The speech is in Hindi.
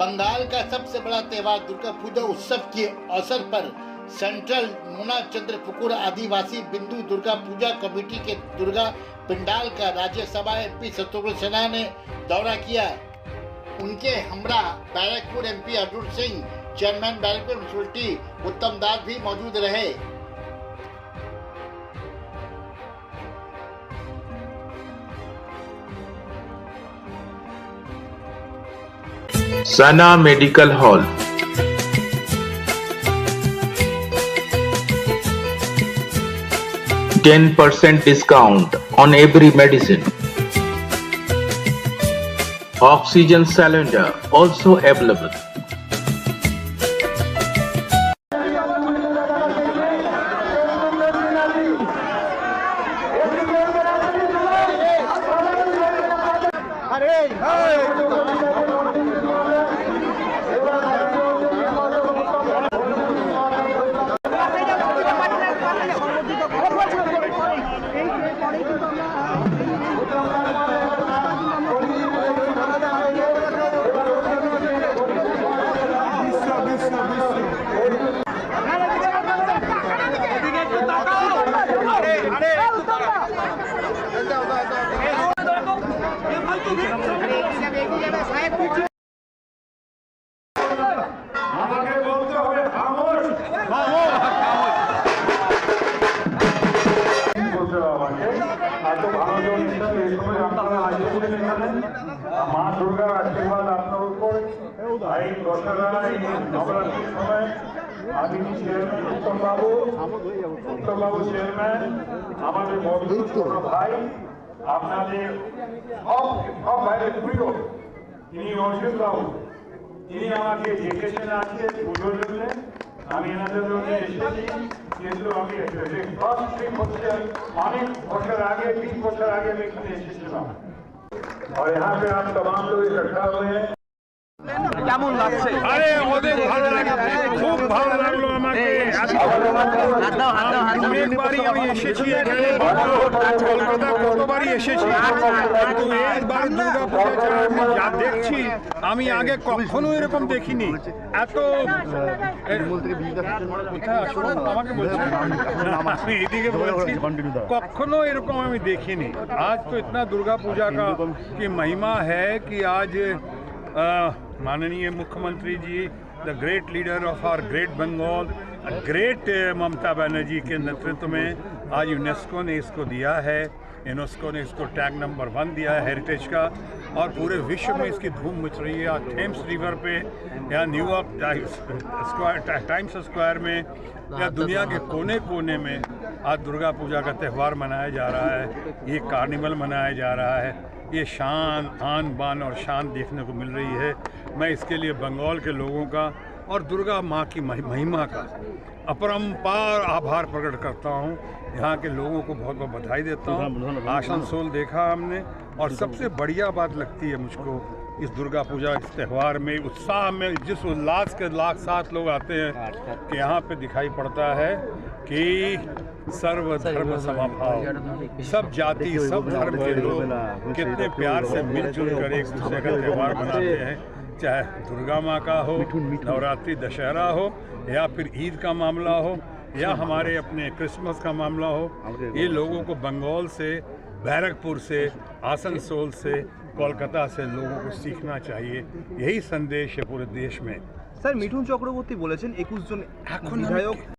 बंगाल का सबसे बड़ा त्यौहार दुर्गा पूजा उत्सव के अवसर पर सेंट्रल मुना चंद्रपुकुर आदिवासी बिंदु दुर्गा पूजा कमेटी के दुर्गा पंडाल का राज्यसभा एमपी शत्रुघ्न सिन्हा ने दौरा किया। उनके हमरा Barrackpore MP Arjun Singh, chairman Barrackpore municipality उत्तम दास भी मौजूद रहे। Sana Medical Hall, 10% discount on every medicine. Oxygen cylinder also available. মা দুর্গার আশীর্বাদ আপনার উপর। এই দশরা নবরাত্রির সময় আমি উত্তমবাবু চেয়ারম্যান, আমাদের মজুর ছোট ভাই, আপনাদের সব ভাইয়ের প্রিয় তিনি অসিত বাবু, তিনি আমাকে ডেকেছেন আজকে পুজোর জন্য। আমি এনাদের জন্য এসেছি, কিন্তু আমি ফার্স্ট ট্রিপ হচ্ছে অনেক বছর আগে, 20 বছর আগে আমি এখানে এসেছিলাম। और यहाँ पे आप तमाम लोग इकट्ठा हुए हैं। কেমন লাগছে? আরে ওদের ভালো লাগে, খুব ভালো লাগলো আমাকে। অনেকবারই আমি এসেছি এখানে, কলকাতা কতবারই এসেছি, কিন্তু এইবার দুর্গা পূজা আমি যা দেখছি আমি আগে কখনো এরকম দেখিনি। এত আমাকে বলছি, আমি এদিকে বলছি, কখনো এরকম আমি দেখিনি। आज तो इतना दुर्गा पूजा का की महिमा है कि आज माननीय मुख्यमंत्री ji, the great leader of our great Bengal, great Mamata Banerjee के नेतृत्व में आज यूनेस्को ने इसको दिया है। यूनेस्को ने इसको टैग नंबर 1 दिया है हेरिटेज का, और पूरे विश्व में इसकी धूम मच रही है। आज थेम्स रिवर पे या न्यूयॉर्क टाइम्स स्क्वायर में या दुनिया के कोने कोने में आज दुर्गा पूजा का त्यौहार मनाया जा रहा है। ये कार्निवल मनाया जा रहा है। ये शान, आन बान और शान देखने को मिल रही है। मैं इसके लिए बंगाल के लोगों का और दुर्गा माँ की महिमा का अपरंपार आभार प्रकट करता हूँ। यहाँ के लोगों को बहुत बहुत बधाई देता हूँ। आसनसोल देखा हमने, और सबसे बढ़िया बात लगती है मुझको इस दुर्गा पूजा इस त्यौहार में, उत्साह में, जिस उल्लास के साथ लोग आते हैं कि यहाँ पे दिखाई पड़ता है कि सर्वधर्म समभाव, सब जाति सब धर्म के लोग कितने प्यार से मिलजुल कर एक दूसरे का त्यौहार मनाते हैं। चाहे दुर्गा माँ का हो, नवरात्रि दशहरा हो, या फिर ईद का मामला हो, या हमारे अपने क्रिसमस का मामला हो, ये लोगों को बंगाल से, बैरकपुर से, आसनसोल से, कोलकाता से लोगों को सीखना चाहिए। यही संदेश है पूरे देश में। স্যার, মিঠুন চক্রবর্তী বলেছেন 21 জন বিধায়ক